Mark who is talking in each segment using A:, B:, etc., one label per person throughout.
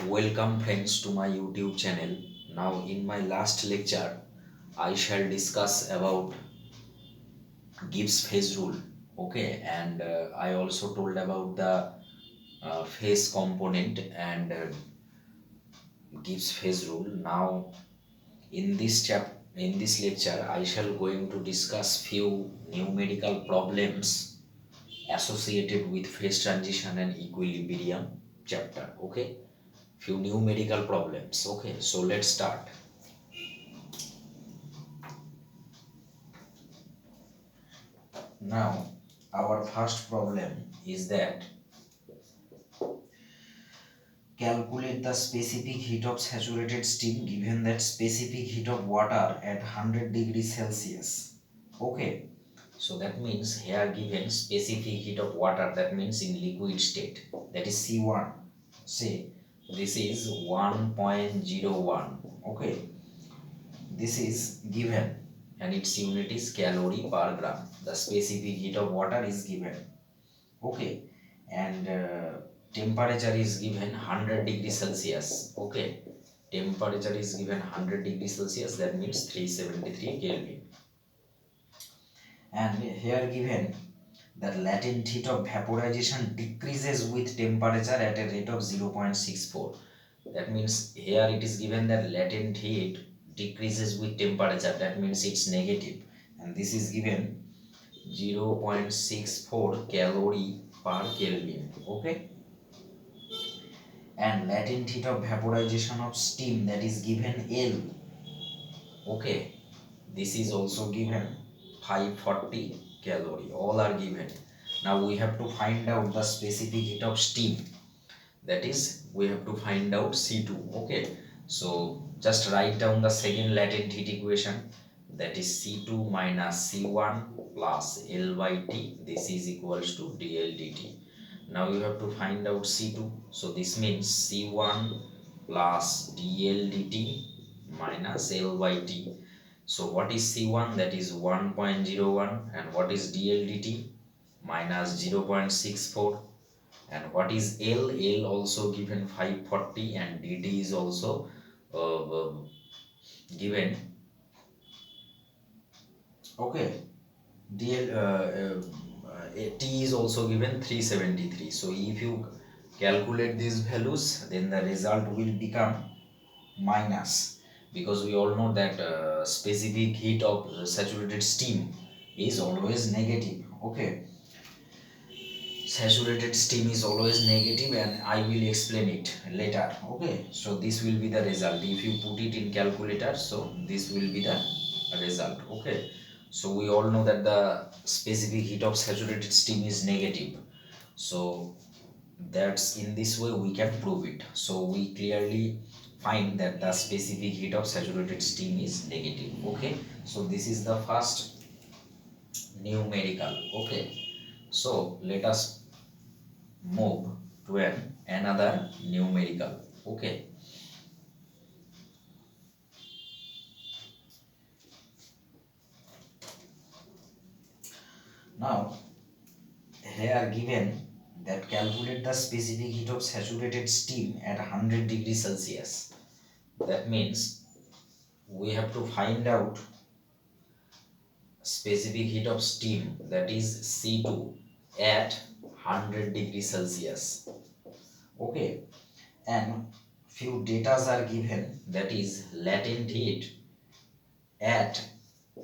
A: Welcome friends to my YouTube channel. Now in my last lecture I shall discuss about Gibbs phase rule. Okay, and I also told about the phase component and Gibbs phase rule. Now in this lecture I shall going to discuss few numerical problems associated with phase transition and equilibrium chapter. Okay, few numerical problems. Okay, so let's start. Now, our first problem is that calculate the specific heat of saturated steam given that specific heat of water at 100 degrees Celsius. Okay, so that means here given specific heat of water, that means in liquid state, that is C1. Say this is 1.01. Okay, this is given and its unit is calorie per gram. The specific heat of water is given. Okay, and temperature is given 100 degrees Celsius. Okay, temperature is given 100 degrees Celsius, that means 373 Kelvin. And here given that latent heat of vaporization decreases with temperature at a rate of 0.64. That means here it is given that latent heat decreases with temperature, that means it's negative, and this is given 0.64 calorie per Kelvin. Okay, and latent heat of vaporization of steam, that is given L. Okay, this is also given 540 calorie. All are given. Now we have to find out the specific heat of steam, that is we have to find out C2. Okay, so just write down the second latent heat equation, that is C2 minus C1 plus L by T. This is equals to dl dt. Now you have to find out C2, so this means C1 plus dl dt minus L by T. So what is C1? That is 1.01, and what is dl dt? Minus 0.64. And what is L? L also given 540, and dt is also given. Okay, dl T is also given 373. So if you calculate these values, then the result will become minus, because we all know that specific heat of saturated steam is always negative. Okay, saturated steam is always negative, and I will explain it later. Okay, so this will be the result if you put it in calculator. So this will be the result. Okay, so we all know that the specific heat of saturated steam is negative, so that's in this way we can prove it. So we clearly find that the specific heat of saturated steam is negative. Okay, so this is the first numerical. Okay, so let us move to another numerical. Okay, now here given that calculate the specific heat of saturated steam at 100 degrees Celsius. That means we have to find out specific heat of steam, that is C2 at 100 degrees Celsius. Okay, and few datas are given, that is latent heat at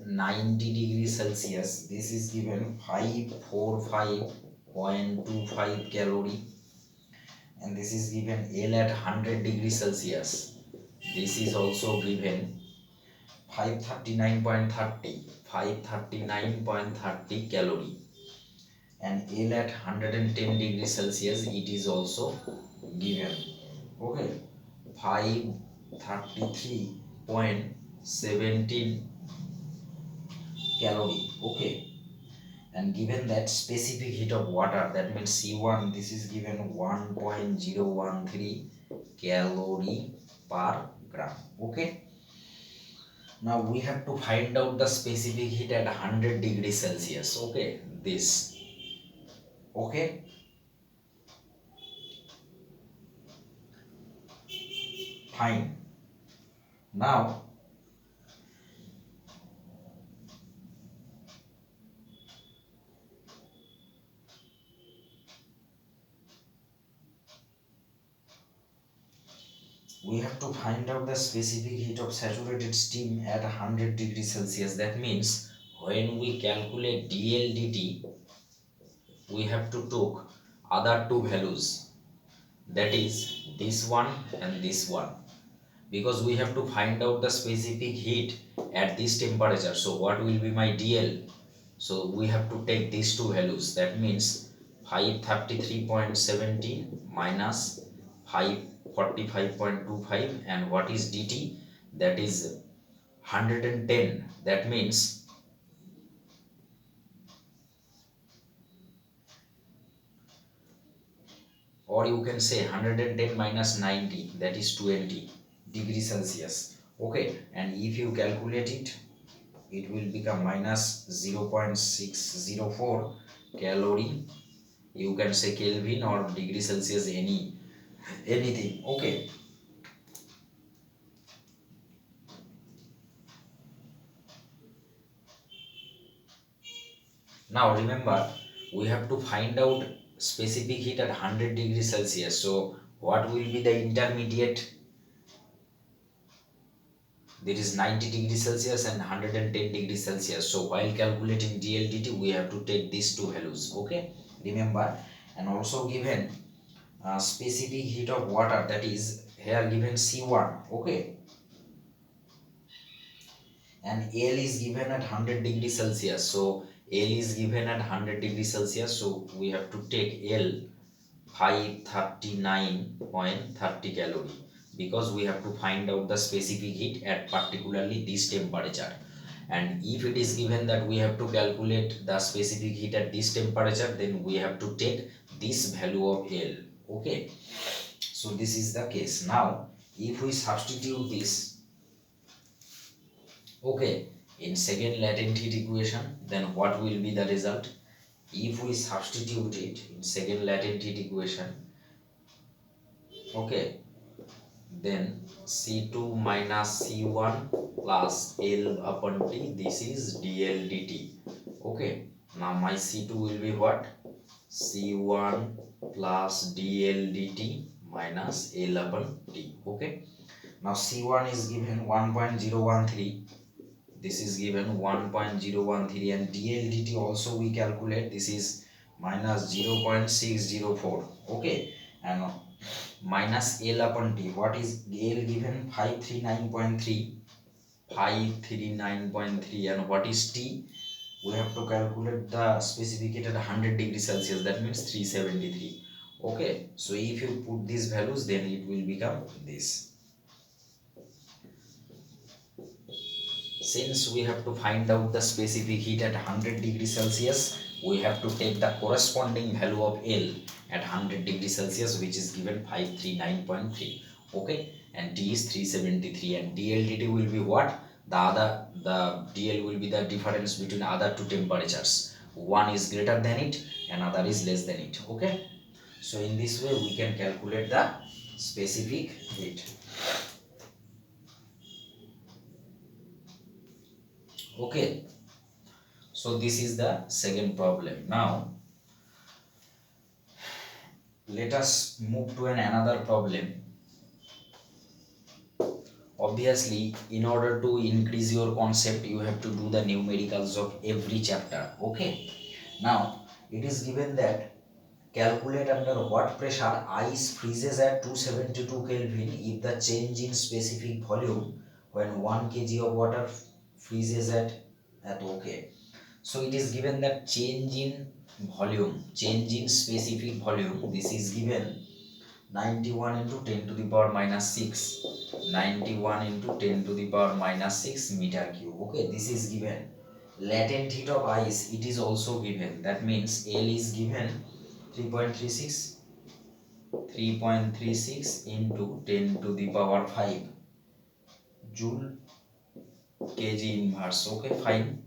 A: 90 degrees Celsius. This is given 545.25 calorie, and this is given L at 100 degrees Celsius. This is also given 539.30 calorie, and L at 110 degrees Celsius it is also given. Okay, 533.17 calorie. Okay, and given that specific heat of water, that means C1, this is given 1.013 calorie per gram. Okay, now we have to find out the specific heat at 100 degrees Celsius. Okay, this. Okay, Fine. Now we have to find out the specific heat of saturated steam at 100 degrees Celsius. That means when we calculate dLdt, we have to take other two values, that is this one and this one, because we have to find out the specific heat at this temperature. So what will be my dl? So we have to take these two values. That means 533.17 minus 545.25, and what is dt? That is 110. That means, or you can say 110 minus 90, that is 20 degrees Celsius. Okay, and if you calculate it, it will become minus 0.604 calorie. You can say Kelvin or degree Celsius, anything. Okay, now remember, we have to find out specific heat at 100 degrees Celsius. So what will be the intermediate? There is 90 degrees Celsius and 110 degrees Celsius. So while calculating dLdt, we have to take these two values. Okay, remember. And also given specific heat of water, that is here given C1. Okay, and L is given at 100 degrees Celsius. So L is given at 100 degrees Celsius. So we have to take L 539.30 calorie, because we have to find out the specific heat at particularly this temperature. And if it is given that we have to calculate the specific heat at this temperature, then we have to take this value of L. Okay, so this is the case. Now if we substitute this, okay, in second latent heat equation, then what will be the result? If we substitute it in second latent heat equation, okay, then C2 minus C1 plus L upon T, this is dl dt. Okay, now my C2 will be what? C1 plus dl dt minus L upon T. Okay, now C1 is given 1.013, this is given 1.013, and dLdt also we calculate, this is minus 0.604. Okay, and minus L upon T, what is L given? 539.3, and what is T? We have to calculate the specific heat at 100 degrees Celsius, that means 373. Okay, so if you put these values, then it will become this. Since we have to find out the specific heat at 100 degrees Celsius, we have to take the corresponding value of L at 100 degrees Celsius, which is given 539.3. Okay, and T is 373, and dLdt will be what? The dl will be the difference between other two temperatures. One is greater than it, another is less than it. Okay, so in this way we can calculate the specific heat. Okay, so this is the second problem. Now let us move to another problem. Obviously, in order to increase your concept, you have to do the numericals of every chapter. Okay, now it is given that calculate under what pressure ice freezes at 272 Kelvin if the change in specific volume when 1 kg of water freezes at okay. So it is given that change in volume, change in specific volume, this is given 91 into 10 to the power minus 6, 91 into 10 to the power minus 6 meter cube. Okay, this is given. Latent heat of ice, it is also given. That means L is given 3.36, 3.36 into 10 to the power 5 joule kg inverse. Okay, fine.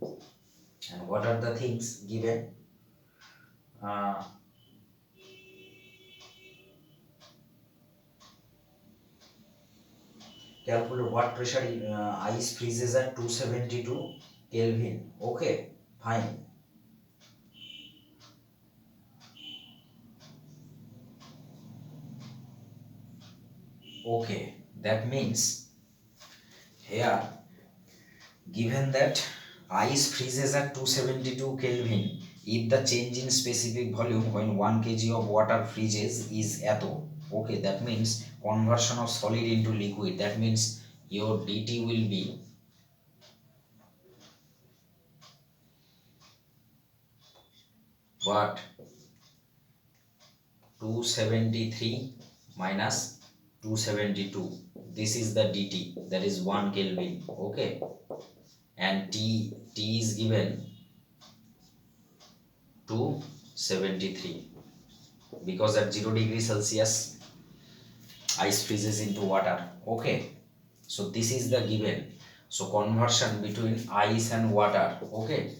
A: And what are the things given? Uh, calculate what pressure ice freezes at 272 Kelvin. Okay, fine. Okay, that means here, given that ice freezes at 272 Kelvin, if the change in specific volume when 1 kg of water freezes is atho, okay, that means conversion of solid into liquid, that means your dt will be what, 273 minus 272, this is the dt, that is 1 Kelvin, okay, and t is given 273 because at 0 degree Celsius ice freezes into water, okay. So this is the given, so conversion between ice and water, okay,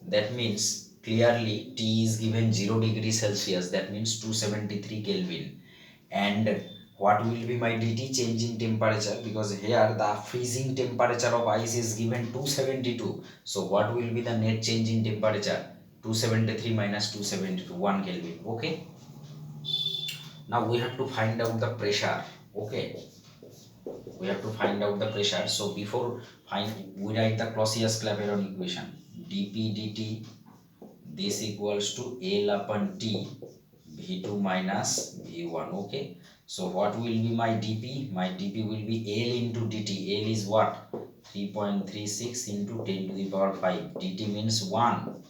A: that means clearly T is given 0 degree Celsius, that means 273 Kelvin, and what will be my dt, change in temperature, because here the freezing temperature of ice is given 272, so what will be the net change in temperature, 273 minus 272, 1 Kelvin, okay. Now we have to find out the pressure, okay, we have to find out the pressure. So before we write the Clausius-Clapeyron equation, dp dt, this equals to L upon T, V2 minus V1, okay. So what will be my dp, my dp will be L into dt, L is what, 3.36 into 10 to the power 5, dt means 1,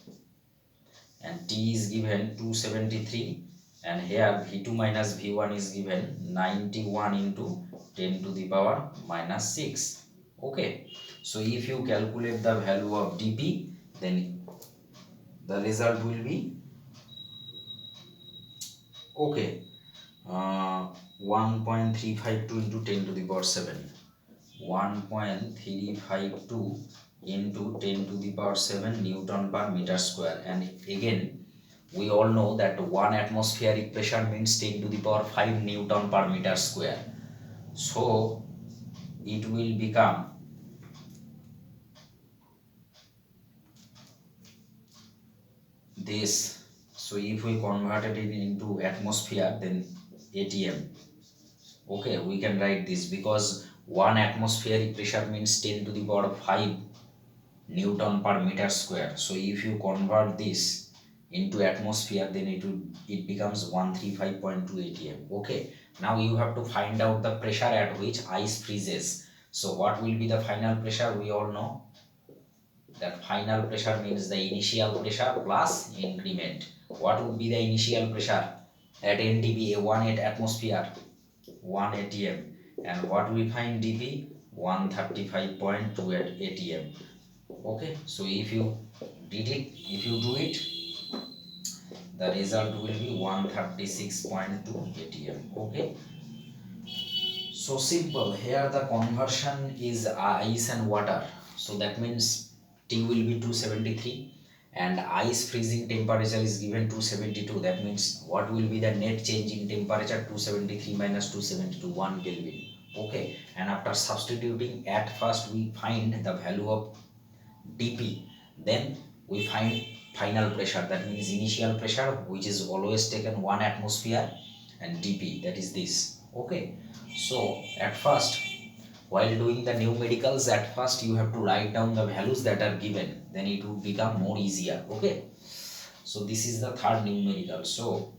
A: and T is given 273, and here V2 minus V1 is given 91 into 10 to the power minus 6, okay. So if you calculate the value of dp, then the result will be, okay, 1.352 into 10 to the power 7, 1.352 into 10 to the power 7 Newton per meter square, and again we all know that 1 atmospheric pressure means 10 to the power 5 Newton per meter square, so it will become this. So if we converted it into atmosphere, then atm, okay, we can write this, because 1 atmospheric pressure means 10 to the power 5 Newton per meter square. So if you convert this into atmosphere, then it becomes 135.2 atm, okay. Now you have to find out the pressure at which ice freezes. So what will be the final pressure? We all know that final pressure means the initial pressure plus increment. What would be the initial pressure at NTP, 1 atmosphere, 1 atm, and what we find dp, 135.2 atm, okay. So if you do it, the result will be 136.2 atm, okay. So simple, here the conversion is ice and water, so that means T will be 273 and ice freezing temperature is given 272, that means what will be the net change in temperature, 273 minus 272, 1 Kelvin, okay. And after substituting, at first we find the value of dp, then we find final pressure, that means initial pressure, which is always taken 1 atmosphere, and dp, that is this, okay. So at first, while doing the numericals, at first you have to write down the values that are given, then it will become more easier, okay. So this is the third numerical. So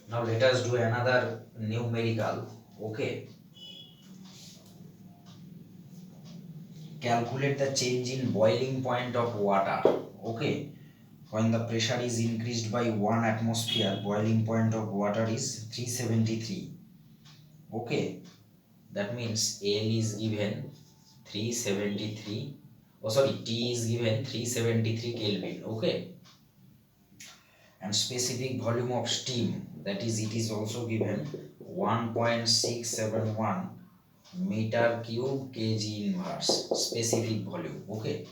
A: now let us do another numerical, okay. Calculate the change in boiling point of water, okay. When the pressure is increased by 1 atmosphere, boiling point of water is 373, okay. That means L is given 373, oh sorry, T is given 373 Kelvin, okay. And specific volume of steam, that is, it is also given 1.671 meter cube kg inverse, specific volume, okay.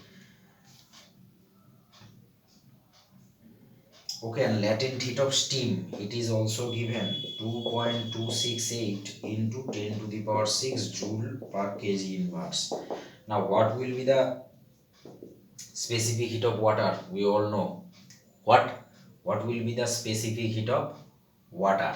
A: Okay, and latent heat of steam, it is also given 2.268 into 10 to the power 6 joule per kg inverse. Now what will be the specific heat of water? We all know. What will be the specific heat of water?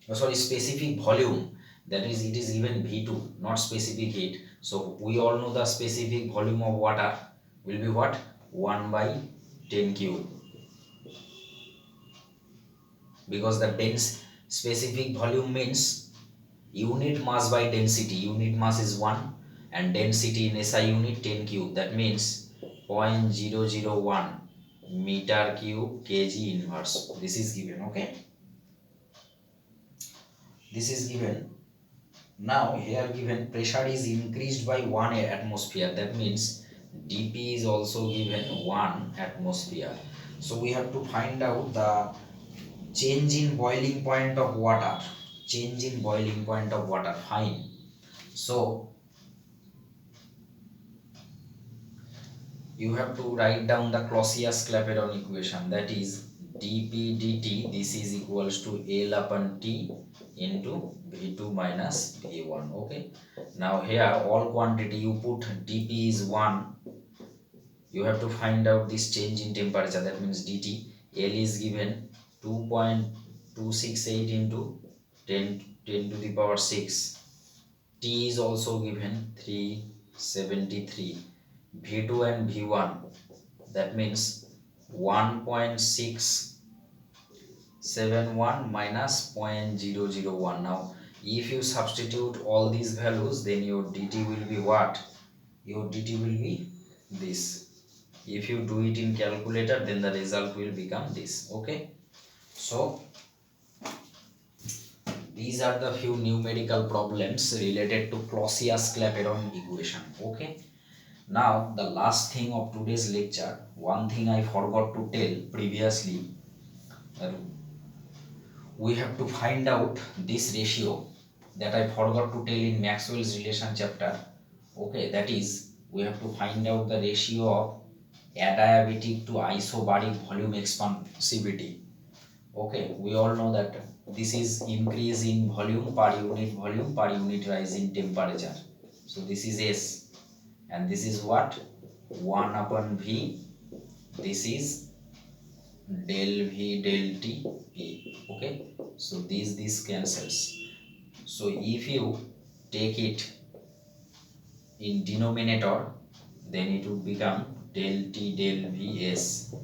A: Oh, sorry, specific volume, that is, it is given V2, not specific heat. So we all know the specific volume of water will be what? 1 by 10 cube, because the dense specific volume means unit mass by density. Unit mass is 1 and density in SI unit 10 cube, that means 0.001 meter cube kg inverse. This is given, okay. This is given. Now here given pressure is increased by 1 atmosphere, that means dP is also given 1 atmosphere. So we have to find out the change in boiling point of water. Change in boiling point of water, fine. So you have to write down the Clausius-Clapeyron equation, that is dP dt, this is equals to L upon T into V2 minus V1, okay. Now here all quantity you put, dP is 1, you have to find out this change in temperature, that means dt. L is given 2.268 into 10 to the power 6. T is also given 373. V2 and V1, that means 1.671 minus 0.001. Now if you substitute all these values, then your dt will be what? Your dt will be this. If you do it in calculator, then the result will become this, okay. So these are the few numerical problems related to Clausius-Clapeyron equation, okay. Now the last thing of today's lecture, one thing I forgot to tell previously, we have to find out this ratio that I forgot to tell in Maxwell's relation chapter, okay. That is, we have to find out the ratio of adiabatic to isobaric volume expansivity, okay. We all know that this is increase in volume per unit rise in temperature. So this is S, and this is what? 1 upon V, this is del V del T P, okay. So this cancels. So if you take it in denominator, then it would become del T del V S,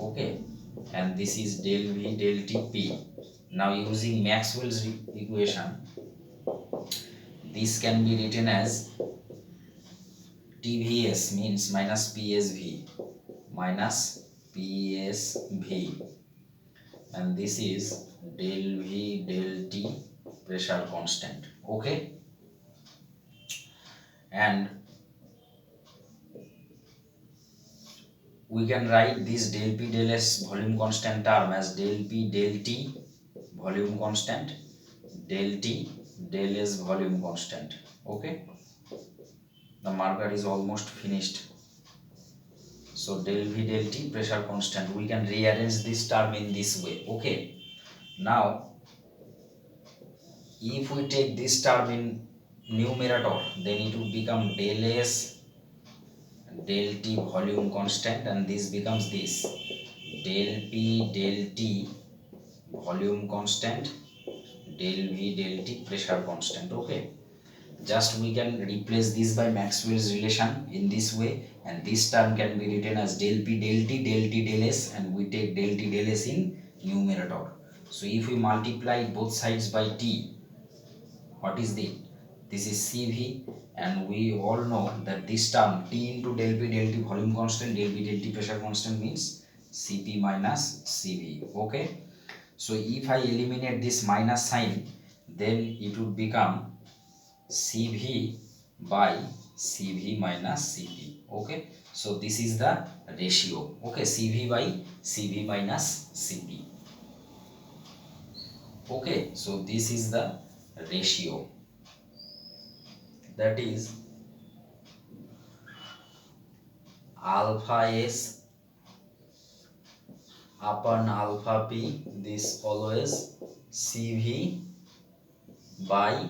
A: okay, and this is del V del T P. Now using Maxwell's equation, this can be written as TVS means minus PSV, and this is del V del T pressure constant, okay. And we can write this del P del S volume constant term as del P del T volume constant, del T del S volume constant, okay. The marker is almost finished. So del V del T pressure constant, we can rearrange this term in this way, okay. Now if we take this term in numerator, then it will become del S del T volume constant, and this becomes this del P del T volume constant, del V del T pressure constant, okay. Just we can replace this by Maxwell's relation in this way, and this term can be written as del P del T del S, and we take del T del S in numerator. So if we multiply both sides by T, what is this? This is CV, and we all know that this term T into del P del T volume constant, del P del T pressure constant means Cp minus Cv, okay. So if I eliminate this minus sign, then it would become CV by CV minus CP. Okay, so this is the ratio. Okay, CV by CV minus CP. Okay, so this is the ratio, that is alpha S upon alpha P, this always CV by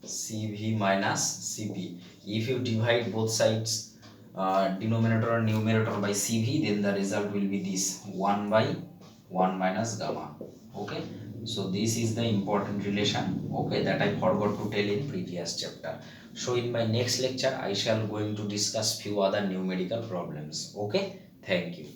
A: CV minus CP. If you divide both sides, denominator and numerator, by CV, then the result will be this 1 by 1 minus gamma. Okay, so this is the important relation, okay, that I forgot to tell in previous chapter. So in my next lecture I shall going to discuss few other numerical problems. Okay, thank you.